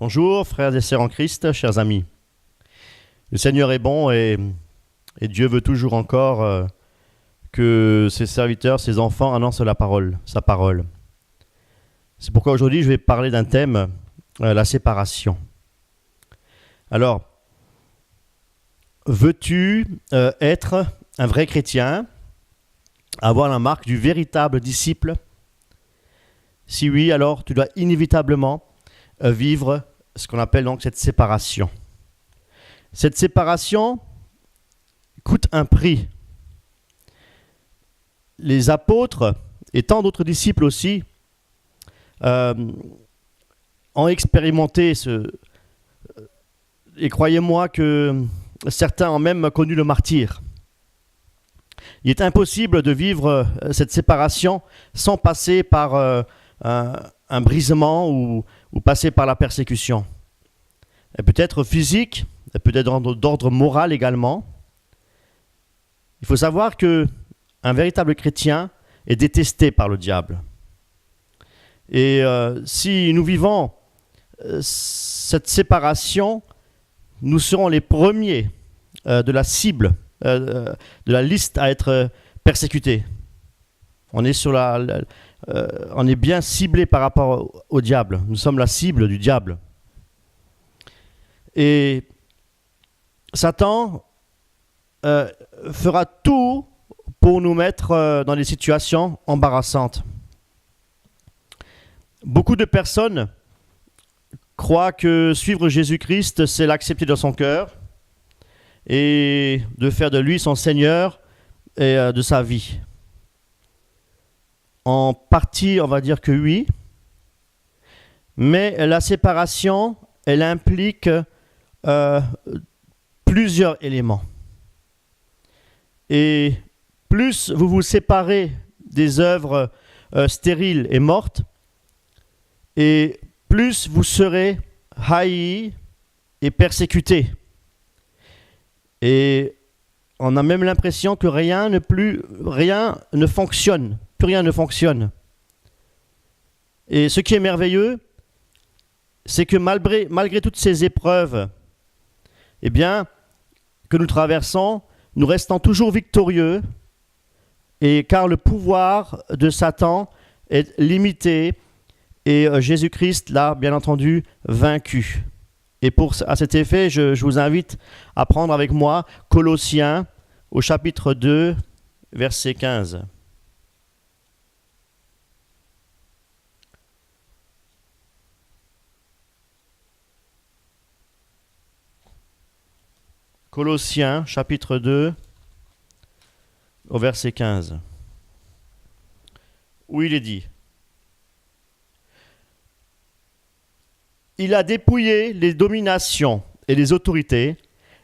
Bonjour frères et sœurs en Christ, chers amis. Le Seigneur est bon et Dieu veut toujours encore que ses serviteurs, ses enfants annoncent la parole, sa parole. C'est pourquoi aujourd'hui je vais parler d'un thème, la séparation. Alors, veux-tu être un vrai chrétien, avoir la marque du véritable disciple? Si oui, alors tu dois inévitablement vivre ce qu'on appelle donc cette séparation. Cette séparation coûte un prix. Les apôtres et tant d'autres disciples aussi ont expérimenté et croyez-moi que certains ont même connu le martyre. Il est impossible de vivre cette séparation sans passer par un brisement ou passer par la persécution. Elle peut être physique, elle peut être d'ordre moral également. Il faut savoir qu'un véritable chrétien est détesté par le diable. Et si nous vivons cette séparation, nous serons les premiers de la cible, de la liste à être persécutés. On est on est bien ciblé par rapport au diable. Nous sommes la cible du diable. Et Satan fera tout pour nous mettre dans des situations embarrassantes. Beaucoup de personnes croient que suivre Jésus-Christ, c'est l'accepter dans son cœur et de faire de lui son Seigneur et de sa vie. En partie, on va dire que oui, mais la séparation, elle implique plusieurs éléments. Et plus vous vous séparez des œuvres stériles et mortes, et plus vous serez haïs et persécutés. Et on a même l'impression que rien ne fonctionne. Plus rien ne fonctionne. Et ce qui est merveilleux, c'est que malgré toutes ces épreuves, eh bien, que nous traversons, nous restons toujours victorieux, et car le pouvoir de Satan est limité, et Jésus-Christ l'a bien entendu vaincu. Et à cet effet, je vous invite à prendre avec moi Colossiens au chapitre 2, verset 15. Colossiens, chapitre 2, au verset 15, où il est dit: Il a dépouillé les dominations et les autorités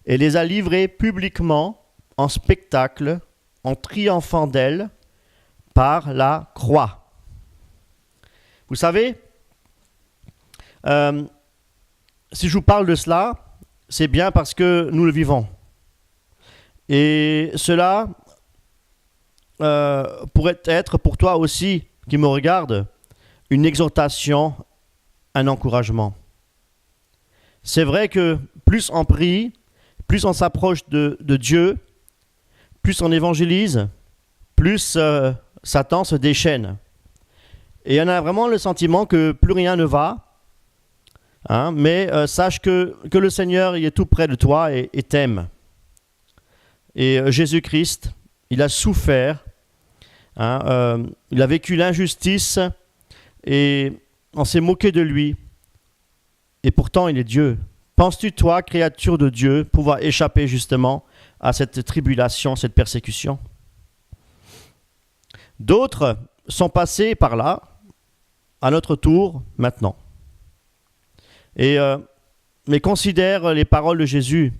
et les a livrées publiquement en spectacle, en triomphant d'elles par la croix. Vous savez, si je vous parle de cela, c'est bien parce que nous le vivons. Et cela pourrait être pour toi aussi, qui me regarde, une exhortation, un encouragement. C'est vrai que plus on prie, plus on s'approche de Dieu, plus on évangélise, plus Satan se déchaîne. Et on a vraiment le sentiment que plus rien ne va. Mais sache que le Seigneur il est tout près de toi et t'aime. Et Jésus-Christ, il a souffert, il a vécu l'injustice et on s'est moqué de lui. Et pourtant, il est Dieu. Penses-tu, toi, créature de Dieu, pouvoir échapper justement à cette tribulation, cette persécution? D'autres sont passés par là, à notre tour, maintenant. Mais considère les paroles de Jésus.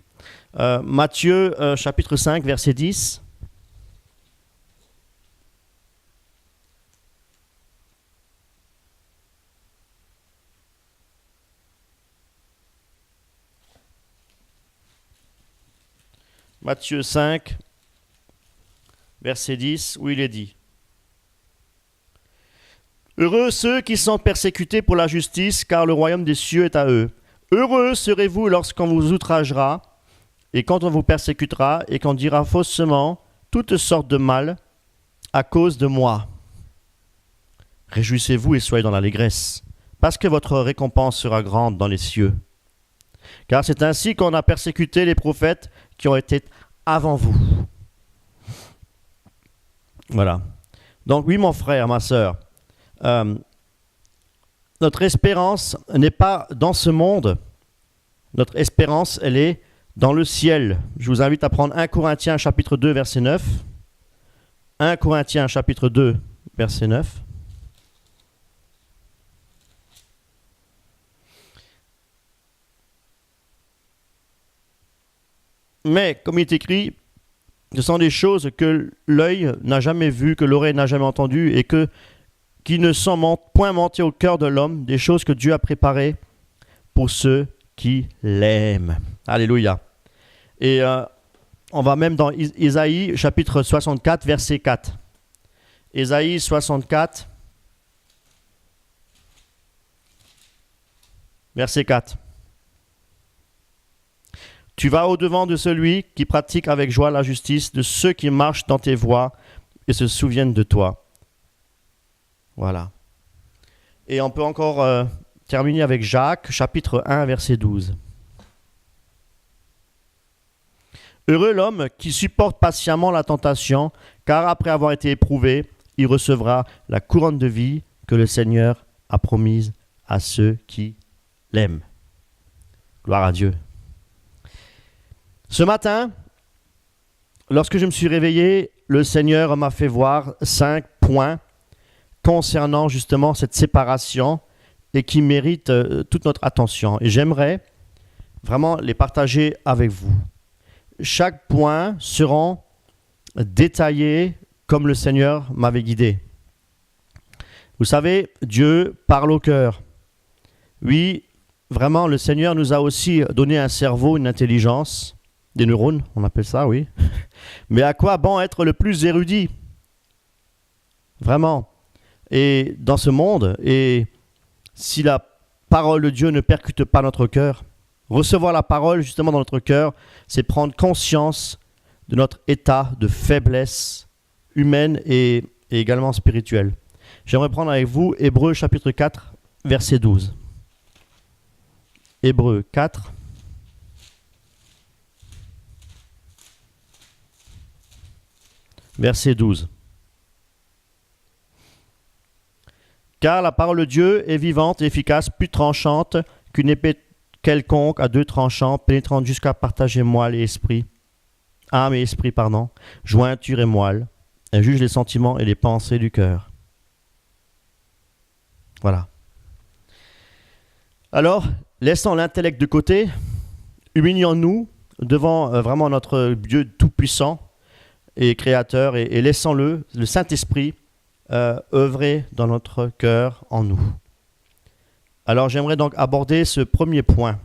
Matthieu chapitre 5, verset 10. Matthieu 5, verset 10, où il est dit: Heureux ceux qui sont persécutés pour la justice, car le royaume des cieux est à eux. Heureux serez-vous lorsqu'on vous outragera, et quand on vous persécutera, et qu'on dira faussement toutes sortes de mal à cause de moi. Réjouissez-vous et soyez dans l'allégresse, parce que votre récompense sera grande dans les cieux. Car c'est ainsi qu'on a persécuté les prophètes qui ont été avant vous. Voilà. Donc oui, mon frère, ma sœur, notre espérance n'est pas dans ce monde. Notre espérance, elle est dans le ciel. Je vous invite à prendre 1 Corinthiens chapitre 2, verset 9. 1 Corinthiens chapitre 2, verset 9. Mais, comme il est écrit, ce sont des choses que l'œil n'a jamais vues, que l'oreille n'a jamais entendues et qui ne sont point montées au cœur de l'homme, des choses que Dieu a préparées pour ceux qui l'aiment. Alléluia. Et on va même dans Isaïe chapitre 64, verset 4. Isaïe 64, verset 4. Tu vas au-devant de celui qui pratique avec joie la justice, de ceux qui marchent dans tes voies et se souviennent de toi. Voilà. Et on peut encore terminer avec Jacques, chapitre 1, verset 12. Heureux l'homme qui supporte patiemment la tentation, car après avoir été éprouvé, il recevra la couronne de vie que le Seigneur a promise à ceux qui l'aiment. Gloire à Dieu. Ce matin, lorsque je me suis réveillé, le Seigneur m'a fait voir 5 points concernant justement cette séparation et qui méritent toute notre attention. Et j'aimerais vraiment les partager avec vous. Chaque point sera détaillé comme le Seigneur m'avait guidé. Vous savez, Dieu parle au cœur. Oui, vraiment, le Seigneur nous a aussi donné un cerveau, une intelligence. Des neurones, on appelle ça, oui. Mais à quoi bon être le plus érudit? Vraiment. Et dans ce monde, et si la parole de Dieu ne percute pas notre cœur, recevoir la parole justement dans notre cœur, c'est prendre conscience de notre état de faiblesse humaine et également spirituelle. J'aimerais prendre avec vous Hébreux chapitre 4, verset 12. Hébreux 4, verset 12. Car la parole de Dieu est vivante et efficace, plus tranchante qu'une épée quelconque à 2 tranchants, pénétrante jusqu'à partager moelle et esprit, âme et esprit, jointure et moelle, elle juge les sentiments et les pensées du cœur. Voilà. Alors, laissons l'intellect de côté, humilions-nous devant vraiment notre Dieu tout-puissant et créateur et laissons-le Saint-Esprit œuvrer dans notre cœur en nous. Alors j'aimerais donc aborder ce premier point.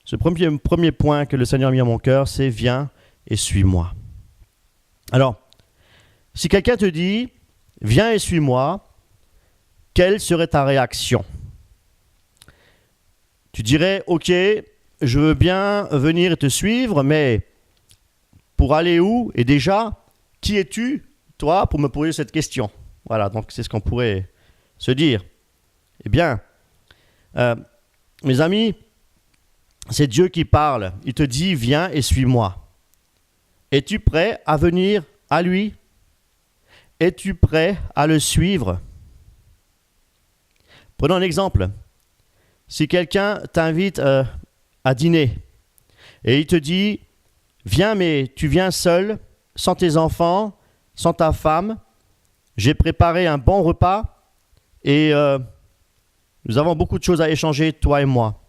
Ce premier point que le Seigneur a mis à mon cœur, c'est « Viens et suis-moi ». Alors, si quelqu'un te dit « Viens et suis-moi », quelle serait ta réaction? Tu dirais « Ok, je veux bien venir et te suivre, mais pour aller où? Et déjà, qui es-tu, toi, pour me poser cette question ?» Voilà, donc c'est ce qu'on pourrait se dire. Eh bien, mes amis, c'est Dieu qui parle. Il te dit, viens et suis-moi. Es-tu prêt à venir à lui? Es-tu prêt à le suivre? Prenons un exemple. Si quelqu'un t'invite à dîner et il te dit, viens, mais tu viens seul, sans tes enfants, sans ta femme, j'ai préparé un bon repas et nous avons beaucoup de choses à échanger, toi et moi.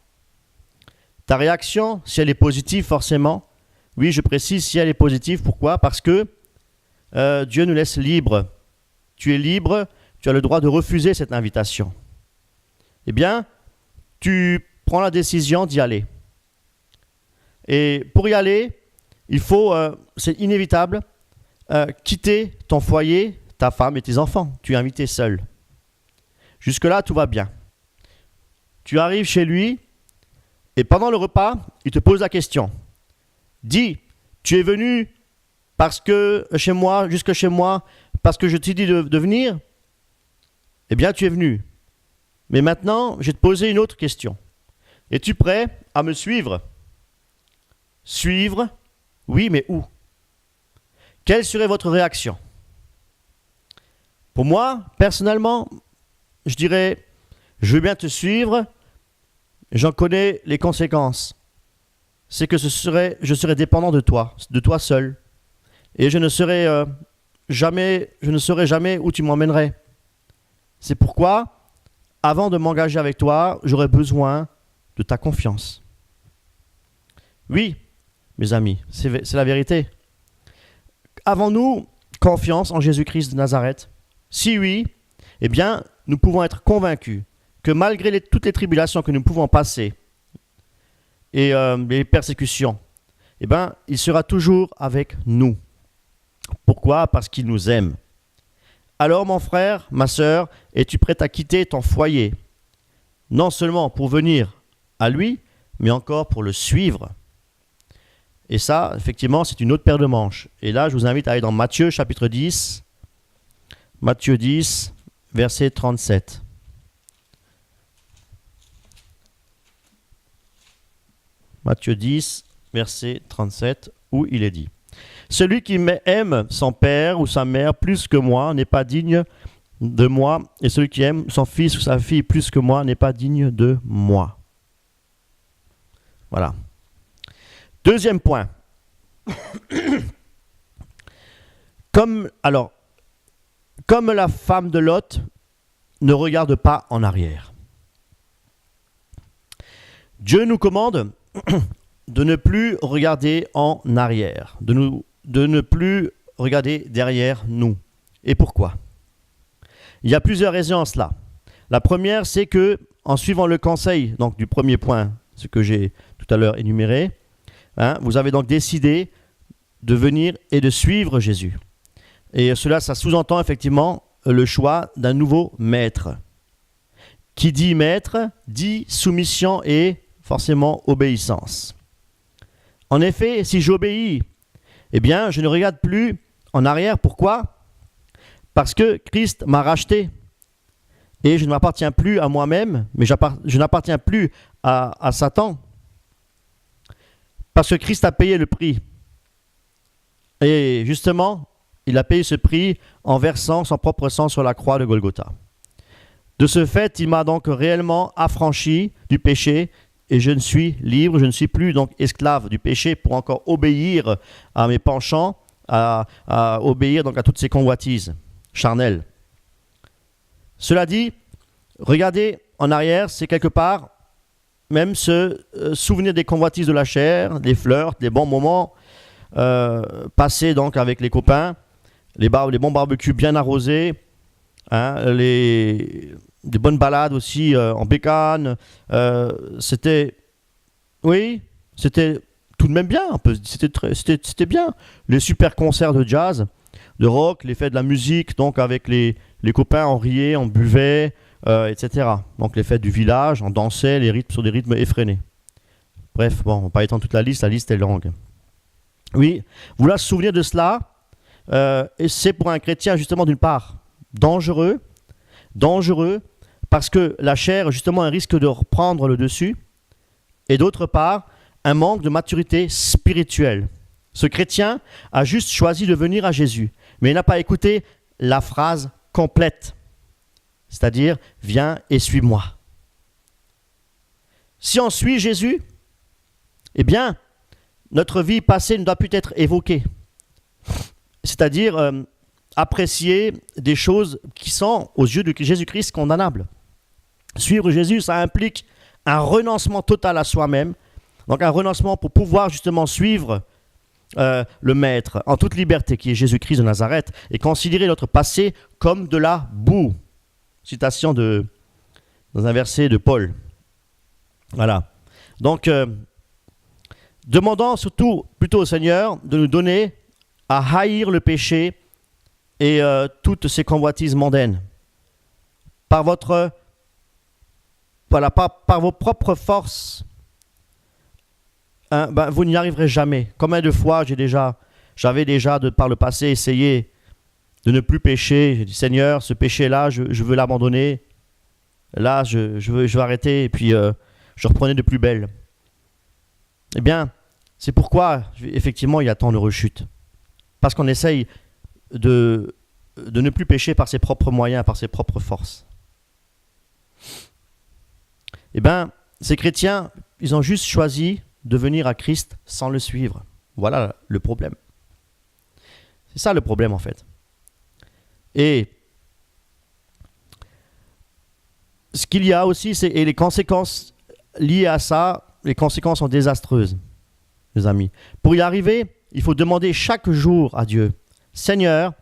Ta réaction, si elle est positive, forcément, oui, je précise, si elle est positive, pourquoi? Parce que Dieu nous laisse libres. Tu es libre, tu as le droit de refuser cette invitation. Eh bien, tu prends la décision d'y aller. Et pour y aller, il faut, c'est inévitable, quitter ton foyer, ta femme et tes enfants. Tu es invité seul. Jusque-là, tout va bien. Tu arrives chez lui Et pendant le repas, il te pose la question. Dis, tu es venu parce que chez moi, jusque chez moi, parce que je t'ai dit de venir? Eh bien, tu es venu. Mais maintenant, je vais te poser une autre question. Es-tu prêt à me suivre? Suivre? Oui, mais où? Quelle serait votre réaction? Pour moi, personnellement, je dirais, je veux bien te suivre, j'en connais les conséquences. C'est que je serais dépendant de toi seul. Et je ne saurais jamais où tu m'emmènerais. C'est pourquoi, avant de m'engager avec toi, j'aurais besoin de ta confiance. Oui, mes amis, c'est la vérité. Avons-nous confiance en Jésus-Christ de Nazareth? Si oui, eh bien, nous pouvons être convaincus que malgré toutes les tribulations que nous pouvons passer et les persécutions, eh bien, il sera toujours avec nous. Pourquoi? Parce qu'il nous aime. Alors, mon frère, ma sœur, es-tu prêt à quitter ton foyer? Non seulement pour venir à lui, mais encore pour le suivre. Et ça, effectivement, c'est une autre paire de manches. Et là, je vous invite à aller dans Matthieu, chapitre 10. Matthieu 10, verset 37. Matthieu 10, verset 37, où il est dit: celui qui aime son père ou sa mère plus que moi n'est pas digne de moi, et celui qui aime son fils ou sa fille plus que moi n'est pas digne de moi. Voilà. Deuxième point. Comme la femme de Lot ne regarde pas en arrière. Dieu nous commande de ne plus regarder en arrière, de ne plus regarder derrière nous. Et pourquoi? Il y a plusieurs raisons à cela. La première, c'est que, en suivant le conseil donc, du premier point, ce que j'ai tout à l'heure énuméré, vous avez donc décidé de venir et de suivre Jésus. Et cela, ça sous-entend effectivement le choix d'un nouveau maître. Qui dit maître, dit soumission et forcément obéissance. En effet, si j'obéis, eh bien, je ne regarde plus en arrière. Pourquoi? Parce que Christ m'a racheté. Et je ne m'appartiens plus à moi-même, mais je n'appartiens plus à Satan. Parce que Christ a payé le prix. Et justement, il a payé ce prix en versant son propre sang sur la croix de Golgotha. De ce fait, il m'a donc réellement affranchi du péché et je ne suis libre, je ne suis plus donc esclave du péché pour encore obéir à mes penchants, à obéir donc à toutes ces convoitises charnelles. Cela dit, regarder en arrière, c'est quelque part même se souvenir des convoitises de la chair, des flirts, des bons moments passés donc avec les copains, les bons barbecues bien arrosés, des bonnes balades aussi en bécane. C'était tout de même bien. C'était bien. Les super concerts de jazz, de rock, les fêtes de la musique, donc avec les copains, on riait, on buvait, etc. Donc les fêtes du village, on dansait sur des rythmes effrénés. Bref, bon, on ne va pas étendre toute la liste est longue. Oui, vouloir se souvenir de cela, et c'est pour un chrétien justement d'une part dangereux, parce que la chair justement un risque de reprendre le dessus, et d'autre part un manque de maturité spirituelle. Ce chrétien a juste choisi de venir à Jésus, mais il n'a pas écouté la phrase complète, c'est-à-dire « Viens et suis-moi ». Si on suit Jésus, eh bien, notre vie passée ne doit plus être évoquée, c'est-à-dire apprécier des choses qui sont, aux yeux de Jésus-Christ, condamnables. Suivre Jésus, ça implique un renoncement total à soi-même, donc un renoncement pour pouvoir justement suivre le Maître en toute liberté, qui est Jésus-Christ de Nazareth, et considérer notre passé comme de la boue. Citation dans un verset de Paul. Voilà. Donc, demandons surtout plutôt au Seigneur de nous donner à haïr le péché et toutes ces convoitises mondaines. Par vos propres forces, vous n'y arriverez jamais. Combien de fois j'avais déjà par le passé essayé de ne plus pécher. J'ai dit, Seigneur, ce péché-là, je veux l'abandonner. Là, je veux arrêter. Et puis, je reprenais de plus belle. Eh bien, c'est pourquoi, effectivement, il y a tant de rechutes. Parce qu'on essaye de ne plus pécher par ses propres moyens, par ses propres forces. Eh bien, ces chrétiens, ils ont juste choisi de venir à Christ sans le suivre. Voilà le problème. C'est ça le problème, en fait. Et ce qu'il y a aussi, et les conséquences liées à ça, les conséquences sont désastreuses, mes amis. Pour y arriver, il faut demander chaque jour à Dieu, Seigneur,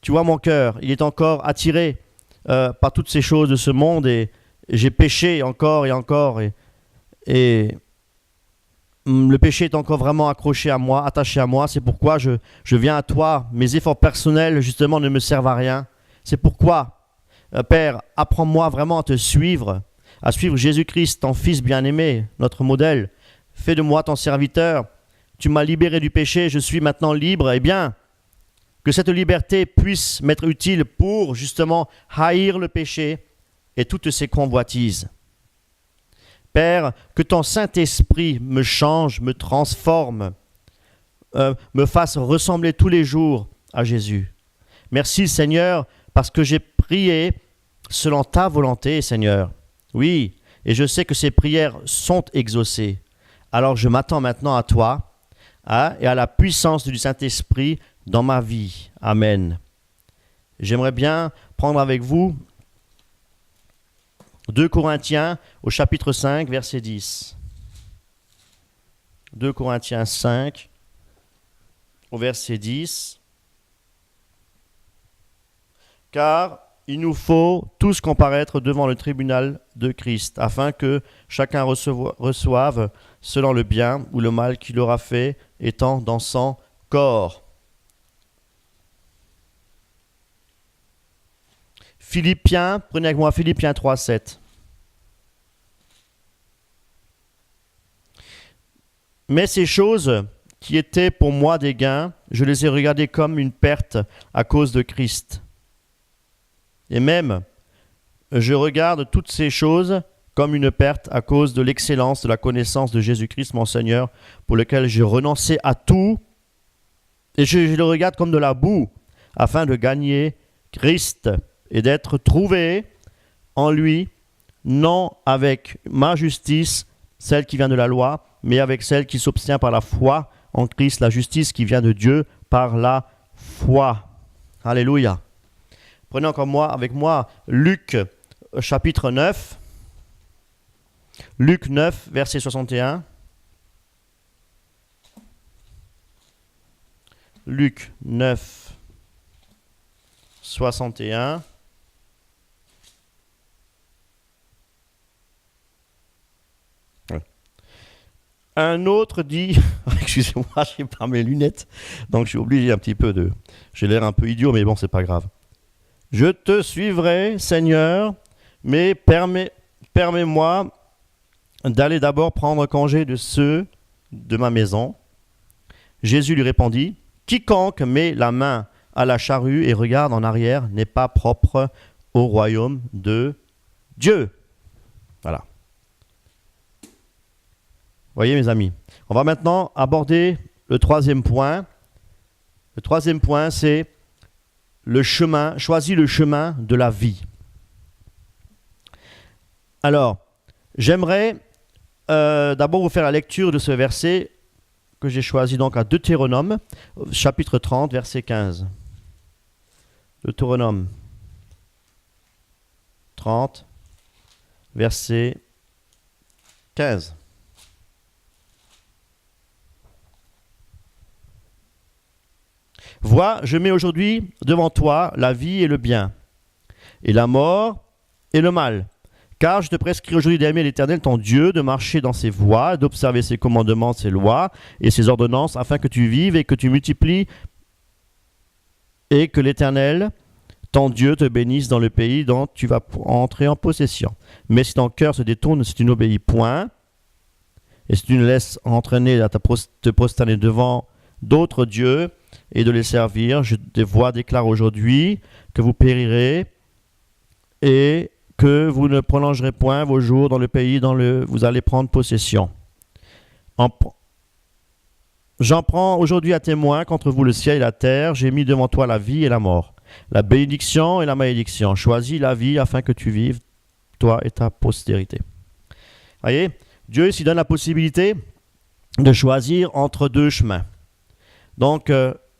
tu vois mon cœur, il est encore attiré par toutes ces choses de ce monde et j'ai péché encore et encore et le péché est encore vraiment accroché à moi, attaché à moi. C'est pourquoi je viens à toi. Mes efforts personnels, justement, ne me servent à rien. C'est pourquoi, Père, apprends-moi vraiment à te suivre, à suivre Jésus-Christ, ton Fils bien-aimé, notre modèle. Fais de moi ton serviteur. Tu m'as libéré du péché, je suis maintenant libre. Eh bien, que cette liberté puisse m'être utile pour, justement, haïr le péché et toutes ses convoitises. Père, que ton Saint-Esprit me change, me transforme, me fasse ressembler tous les jours à Jésus. Merci Seigneur, parce que j'ai prié selon ta volonté, Seigneur. Oui, et je sais que ces prières sont exaucées. Alors je m'attends maintenant à toi et à la puissance du Saint-Esprit dans ma vie. Amen. J'aimerais bien prendre avec vous 2 Corinthiens au chapitre 5, verset 10. 2 Corinthiens 5, au verset 10. Car il nous faut tous comparaître devant le tribunal de Christ, afin que chacun reçoive selon le bien ou le mal qu'il aura fait, étant dans son corps. Philippiens, prenez avec moi Philippiens 3, 7. Mais ces choses qui étaient pour moi des gains, je les ai regardées comme une perte à cause de Christ. Et même, je regarde toutes ces choses comme une perte à cause de l'excellence de la connaissance de Jésus-Christ, mon Seigneur, pour lequel j'ai renoncé à tout, et je le regarde comme de la boue, afin de gagner Christ et d'être trouvé en lui, non avec ma justice, celle qui vient de la loi, mais avec celle qui s'obtient par la foi en Christ, la justice qui vient de Dieu par la foi. Alléluia. Prenez encore avec moi Luc chapitre 9. Luc 9, verset 61. Luc 9, 61. Un autre dit, excusez-moi, j'ai pas mes lunettes, donc je suis obligé un petit peu j'ai l'air un peu idiot, mais bon, c'est pas grave. Je te suivrai, Seigneur, mais permets-moi d'aller d'abord prendre congé de ceux de ma maison. Jésus lui répondit, quiconque met la main à la charrue et regarde en arrière n'est pas propre au royaume de Dieu. Voilà. Voyez mes amis, on va maintenant aborder le troisième point. Le troisième point, c'est le chemin, choisis le chemin de la vie. Alors, j'aimerais d'abord vous faire la lecture de ce verset que j'ai choisi donc à Deutéronome, chapitre 30, verset 15. Deutéronome 30, verset 15. Vois, je mets aujourd'hui devant toi la vie et le bien, et la mort et le mal. Car je te prescris aujourd'hui d'aimer l'Éternel ton Dieu, de marcher dans ses voies, d'observer ses commandements, ses lois et ses ordonnances, afin que tu vives et que tu multiplies, et que l'Éternel, ton Dieu, te bénisse dans le pays dont tu vas entrer en possession. Mais si ton cœur se détourne, si tu n'obéis point, et si tu ne laisses entraîner à te prosterner devant d'autres dieux et de les servir, je te vois déclare aujourd'hui que vous périrez et que vous ne prolongerez point vos jours dans le pays dont vous allez prendre possession. J'en prends aujourd'hui à témoin qu'entre vous le ciel et la terre, j'ai mis devant toi la vie et la mort, la bénédiction et la malédiction. Choisis la vie afin que tu vives, toi et ta postérité. Voyez, Dieu ici donne la possibilité de choisir entre deux chemins. Donc,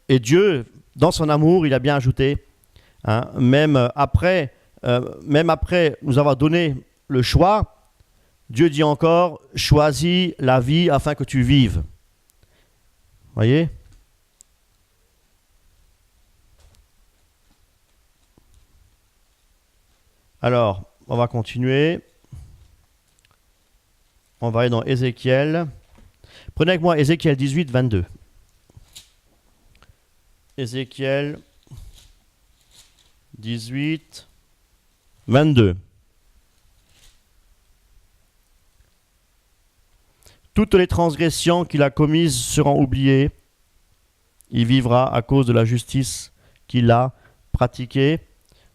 et Dieu, dans son amour, il a bien ajouté, hein, même après nous avoir donné le choix, Dieu dit encore, choisis la vie afin que tu vives. Voyez ? Alors, on va continuer. On va aller dans Ézéchiel. Prenez avec moi Ézéchiel 18, 22. Ézéchiel 18, 22. Toutes les transgressions qu'il a commises seront oubliées. Il vivra à cause de la justice qu'il a pratiquée.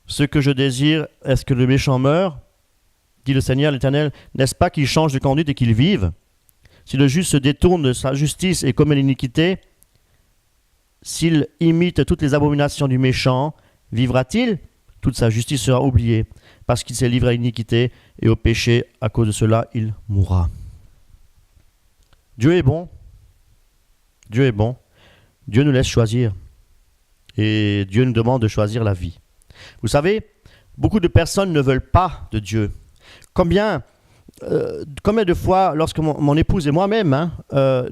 Ce que je désire, est-ce que le méchant meure ? Dit le Seigneur l'Éternel. N'est-ce pas qu'il change de conduite et qu'il vive ? Si le juste se détourne de sa justice et commet l'iniquité, s'il imite toutes les abominations du méchant, vivra-t-il ? Toute sa justice sera oubliée, parce qu'il s'est livré à l'iniquité et au péché. À cause de cela, il mourra. Dieu est bon. Dieu est bon. Dieu nous laisse choisir. Et Dieu nous demande de choisir la vie. Vous savez, beaucoup de personnes ne veulent pas de Dieu. Combien de fois, lorsque mon épouse et moi-même,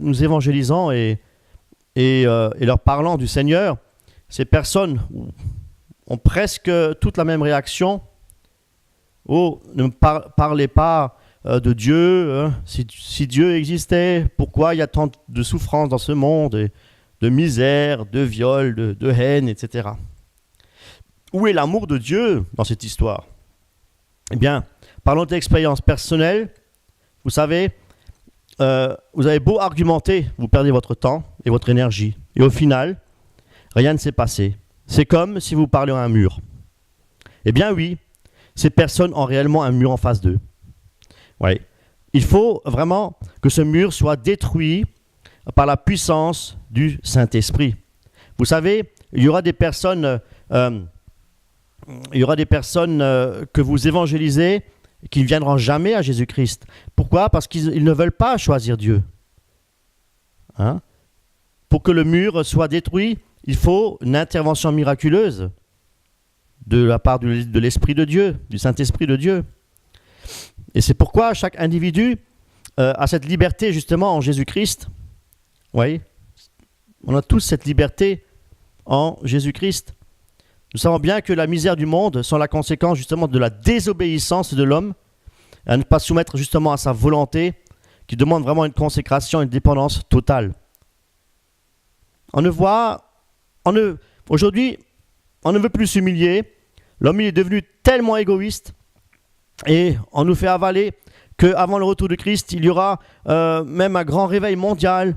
nous évangélisons et leur parlant du Seigneur, ces personnes ont presque toute la même réaction. Oh, ne me parlez pas de Dieu. Si Dieu existait, pourquoi il y a tant de souffrances dans ce monde, de misère, de viol, de haine, etc. Où est l'amour de Dieu dans cette histoire ? Eh bien, parlons d'expérience personnelle. Vous savez, vous avez beau argumenter, vous perdez votre temps et votre énergie. Et au final, rien ne s'est passé. C'est comme si vous parliez à un mur. Eh bien oui, ces personnes ont réellement un mur en face d'eux. Ouais. Il faut vraiment que ce mur soit détruit par la puissance du Saint-Esprit. Vous savez, il y aura des personnes que vous évangélisez qui ne viendront jamais à Jésus-Christ. Pourquoi ? Parce qu'ils ne veulent pas choisir Dieu. Hein ? Pour que le mur soit détruit, il faut une intervention miraculeuse de la part de l'Esprit de Dieu, du Saint-Esprit de Dieu. Et c'est pourquoi chaque individu a cette liberté justement en Jésus-Christ. Vous voyez ? On a tous cette liberté en Jésus-Christ. Nous savons bien que la misère du monde sont la conséquence justement de la désobéissance de l'homme, à ne pas soumettre justement à sa volonté, qui demande vraiment une consécration, une dépendance totale. Aujourd'hui, on ne veut plus s'humilier. L'homme il est devenu tellement égoïste et on nous fait avaler qu'avant le retour de Christ, il y aura même un grand réveil mondial.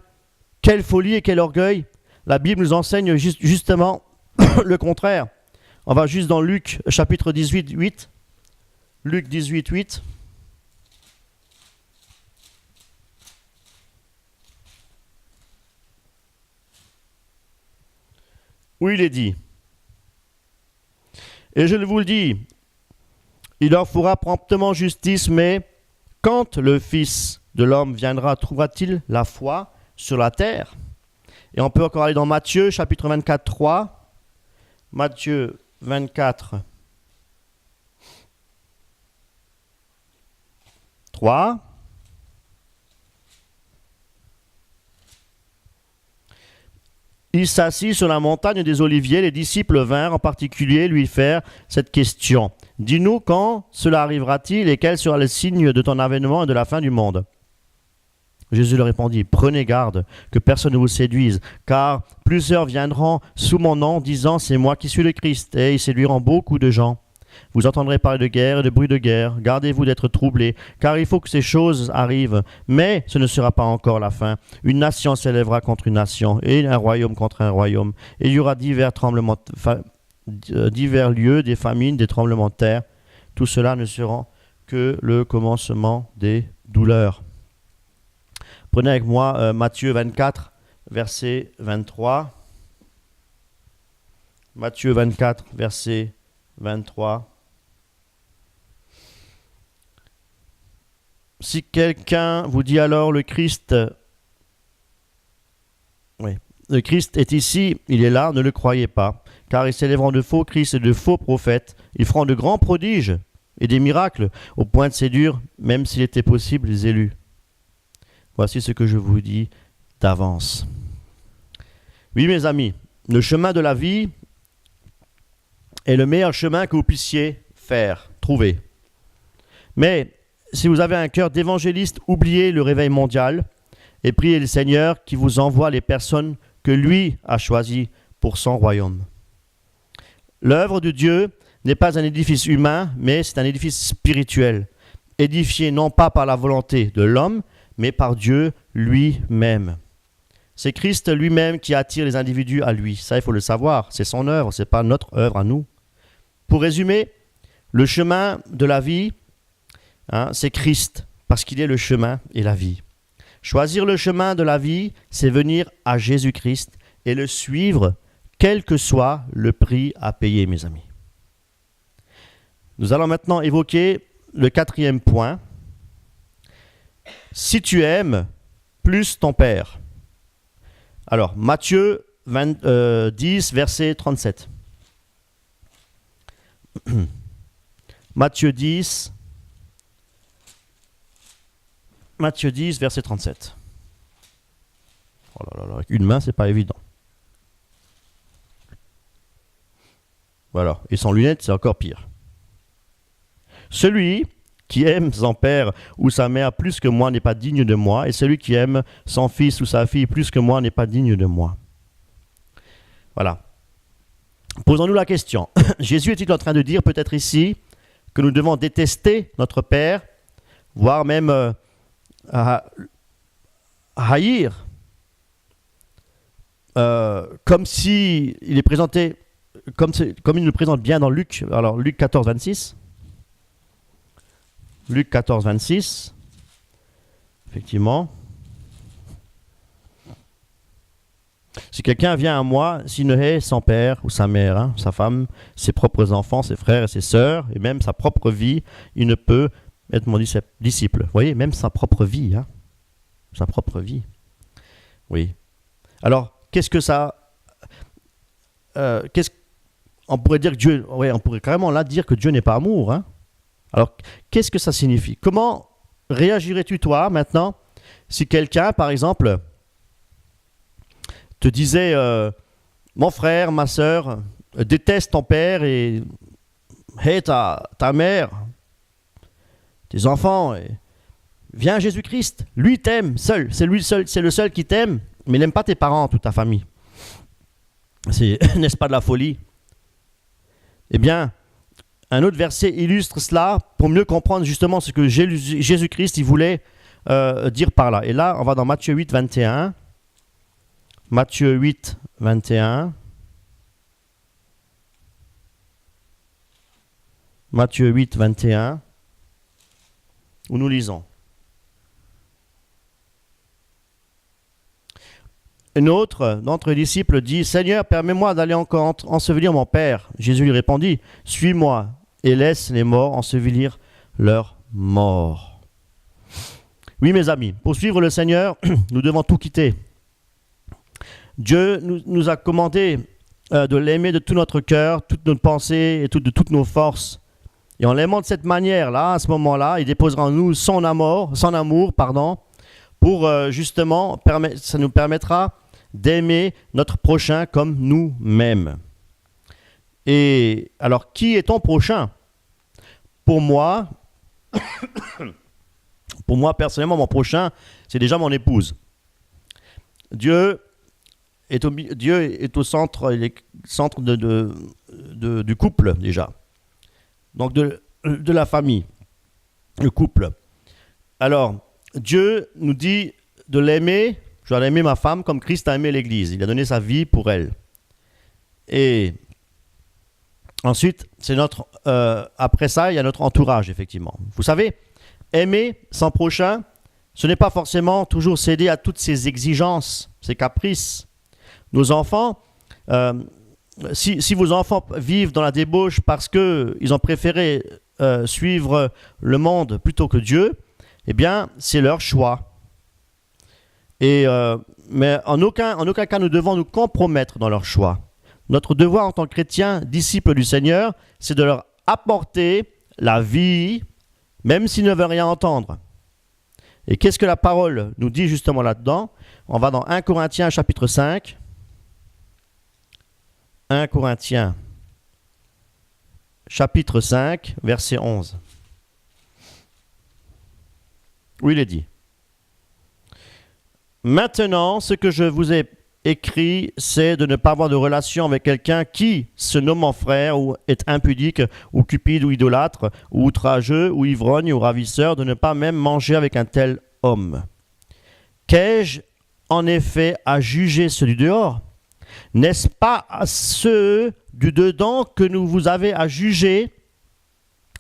Quelle folie et quel orgueil. La Bible nous enseigne justement le contraire. On va juste dans Luc chapitre 18, 8. Luc 18, 8. Où il est dit, et je vous le dis, il leur fera promptement justice, mais quand le Fils de l'homme viendra, trouvera-t-il la foi sur la terre ? Et on peut encore aller dans Matthieu chapitre 24, 3. Matthieu 24, 3. Il s'assit sur la montagne des Oliviers. Les disciples vinrent en particulier lui faire cette question. Dis-nous quand cela arrivera-t-il et quel sera le signe de ton avènement et de la fin du monde ? Jésus leur répondit, prenez garde que personne ne vous séduise, car plusieurs viendront sous mon nom disant c'est moi qui suis le Christ, et ils séduiront beaucoup de gens. Vous entendrez parler de guerre et de bruit de guerre. Gardez-vous d'être troublés, car il faut que ces choses arrivent. Mais ce ne sera pas encore la fin. Une nation s'élèvera contre une nation, et un royaume contre un royaume. Et il y aura divers lieux, des famines, des tremblements de terre. Tout cela ne sera que le commencement des douleurs. Prenez avec moi Matthieu 24, verset 23. Matthieu 24, verset 23. Si quelqu'un vous dit alors le Christ est ici, il est là, ne le croyez pas, car ils s'élèveront de faux Christ et de faux prophètes. Ils feront de grands prodiges et des miracles, au point de séduire, même s'il était possible, les élus. Voici ce que je vous dis d'avance. Oui, mes amis, le chemin de la vie est le meilleur chemin que vous puissiez trouver. Mais si vous avez un cœur d'évangéliste, oubliez le réveil mondial et priez le Seigneur qui vous envoie les personnes que lui a choisies pour son royaume. L'œuvre de Dieu n'est pas un édifice humain, mais c'est un édifice spirituel, édifié non pas par la volonté de l'homme, mais par Dieu lui-même. C'est Christ lui-même qui attire les individus à lui. Ça, il faut le savoir. C'est son œuvre, ce n'est pas notre œuvre à nous. Pour résumer, le chemin de la vie, c'est Christ, parce qu'il est le chemin et la vie. Choisir le chemin de la vie, c'est venir à Jésus-Christ et le suivre, quel que soit le prix à payer, mes amis. Nous allons maintenant évoquer le 4e point. Si tu aimes plus ton Père. Alors, Matthieu 10, verset 37. Matthieu 10, verset 37. Oh là là, avec une main, c'est pas évident. Voilà, et sans lunettes, c'est encore pire. Celui qui aime son père ou sa mère plus que moi n'est pas digne de moi, et celui qui aime son fils ou sa fille plus que moi n'est pas digne de moi. Voilà. Posons-nous la question. Jésus est-il en train de dire peut-être ici que nous devons détester notre père, voire même haïr, comme si il est présenté, comme il le présente bien dans Luc, alors Luc 14, 26. Luc 14, 26, effectivement. Si quelqu'un vient à moi, s'il ne hait son père ou sa mère, sa femme, ses propres enfants, ses frères et ses sœurs, et même sa propre vie, il ne peut être mon disciple. Vous voyez, même sa propre vie. Sa propre vie. Oui. Alors, qu'est-ce que ça... on pourrait dire que Dieu... Oui, on pourrait carrément là dire que Dieu n'est pas amour. Alors, qu'est-ce que ça signifie? Comment réagirais-tu, toi, maintenant, si quelqu'un, par exemple, te disait mon frère, ma sœur, déteste ton père et hait ta mère, tes enfants, et viens à Jésus-Christ, lui t'aime seul, c'est le seul qui t'aime, mais il n'aime pas tes parents, toute ta famille. N'est-ce pas de la folie? Eh bien, un autre verset illustre cela pour mieux comprendre justement ce que Jésus-Christ il voulait dire par là. Et là, on va dans Matthieu 8, 21. Matthieu 8, 21. Matthieu 8, 21. Où nous lisons. Un autre d'entre les disciples dit « Seigneur, permets-moi d'aller encore ensevelir mon père. » Jésus lui répondit « Suis-moi et laisse les morts ensevelir leurs morts. » Oui, mes amis, pour suivre le Seigneur, nous devons tout quitter. Dieu nous a commandé de l'aimer de tout notre cœur, toute notre pensée et de toutes nos forces. Et en l'aimant de cette manière-là, à ce moment-là, il déposera en nous son amour, pour justement, ça nous permettra d'aimer notre prochain comme nous-mêmes. Et alors, qui est ton prochain? Pour moi, personnellement, mon prochain, c'est déjà mon épouse. Dieu est au centre, du couple déjà. donc de la famille, le couple. Alors, Dieu nous dit de l'aimer, je dois aimer ma femme comme Christ a aimé l'Église. Il a donné sa vie pour elle. Et ensuite, après ça, il y a notre entourage, effectivement. Vous savez, aimer son prochain, ce n'est pas forcément toujours céder à toutes ses exigences, ses caprices. Nos enfants, si vos enfants vivent dans la débauche parce qu'ils ont préféré suivre le monde plutôt que Dieu, eh bien, c'est leur choix. Mais en aucun cas, nous devons nous compromettre dans leur choix. Notre devoir en tant que chrétiens, disciples du Seigneur, c'est de leur apporter la vie, même s'ils ne veulent rien entendre. Et qu'est-ce que la parole nous dit justement là-dedans? On va dans 1 Corinthiens chapitre 5. 1 Corinthiens chapitre 5, verset 11. Où il est dit: Maintenant, ce que je vous ai écrit, c'est de ne pas avoir de relation avec quelqu'un qui, se nommant frère, ou est impudique, ou cupide, ou idolâtre, ou outrageux, ou ivrogne, ou ravisseur, de ne pas même manger avec un tel homme. Qu'ai-je en effet à juger ceux du dehors? N'est-ce pas à ceux du dedans que nous vous avez à juger?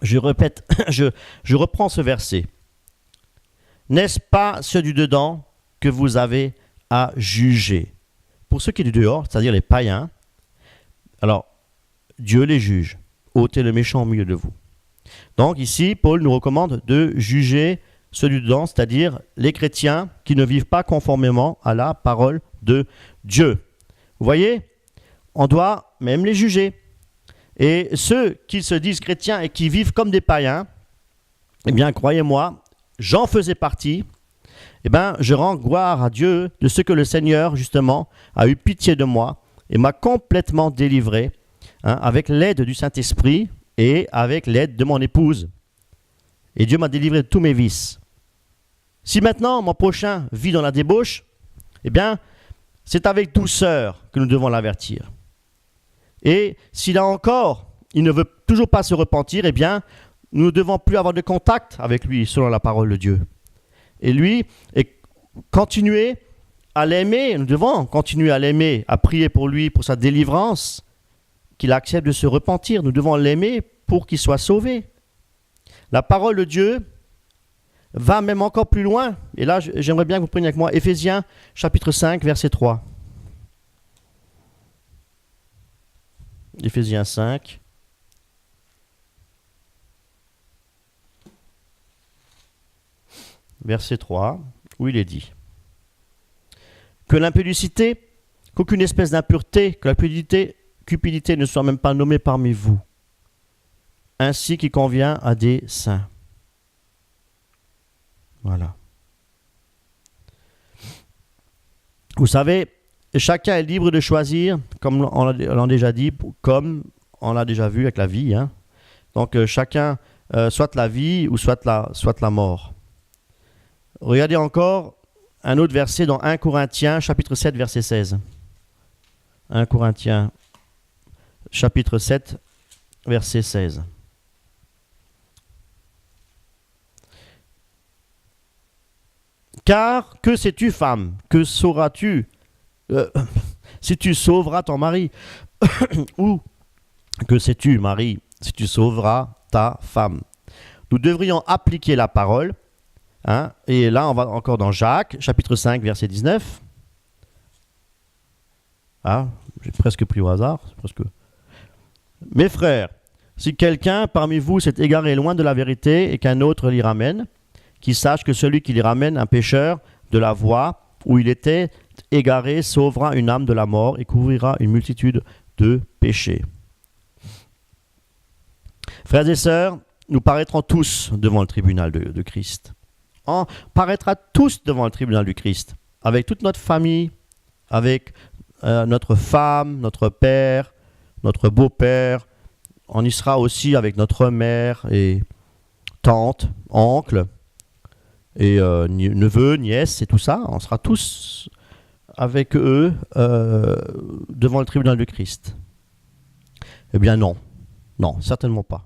Je répète, je reprends ce verset. N'est-ce pas ceux du dedans que vous avez à juger? Pour ceux qui sont du dehors, c'est-à-dire les païens, alors Dieu les juge. Ôtez le méchant au milieu de vous. Donc ici, Paul nous recommande de juger ceux du dedans, c'est-à-dire les chrétiens qui ne vivent pas conformément à la parole de Dieu. Vous voyez, on doit même les juger. Et ceux qui se disent chrétiens et qui vivent comme des païens, eh bien, croyez-moi, j'en faisais partie. Eh bien, je rends gloire à Dieu de ce que le Seigneur, justement, a eu pitié de moi et m'a complètement délivré, avec l'aide du Saint-Esprit et avec l'aide de mon épouse. Et Dieu m'a délivré de tous mes vices. Si maintenant, mon prochain vit dans la débauche, eh bien, c'est avec douceur que nous devons l'avertir. Et s'il il ne veut toujours pas se repentir, eh bien, nous ne devons plus avoir de contact avec lui, selon la parole de Dieu. Et lui, continuer à l'aimer, nous devons continuer à l'aimer, à prier pour lui, pour sa délivrance, qu'il accepte de se repentir. Nous devons l'aimer pour qu'il soit sauvé. La parole de Dieu va même encore plus loin. Et là, j'aimerais bien que vous preniez avec moi Éphésiens, chapitre 5, verset 3. Éphésiens 5. Verset 3, où il est dit: Que l'impudicité, qu'aucune espèce d'impureté, que la cupidité ne soit même pas nommée parmi vous, ainsi qu'il convient à des saints. Voilà. Vous savez, chacun est libre de choisir, comme on l'a déjà dit, comme on l'a déjà vu avec la vie. Donc chacun, soit la vie ou soit la mort. Regardez encore un autre verset dans 1 Corinthiens, chapitre 7, verset 16. 1 Corinthiens, chapitre 7, verset 16. Car que sais-tu, femme? Que sauras-tu si tu sauveras ton mari? Ou que sais-tu, mari, si tu sauveras ta femme? Nous devrions appliquer la parole. Et là, on va encore dans Jacques, chapitre 5, verset 19. J'ai presque pris au hasard. Mes frères, si quelqu'un parmi vous s'est égaré loin de la vérité et qu'un autre l'y ramène, qu'il sache que celui qui l'y ramène, un pécheur, de la voie où il était égaré, sauvera une âme de la mort et couvrira une multitude de péchés. Frères et sœurs, nous paraîtrons tous devant le tribunal de Christ. On paraîtra tous devant le tribunal du Christ, avec toute notre famille, avec notre femme, notre père, notre beau-père. On y sera aussi avec notre mère et tante, oncle, et neveux, nièces et tout ça. On sera tous avec eux devant le tribunal du Christ. Eh bien non, certainement pas.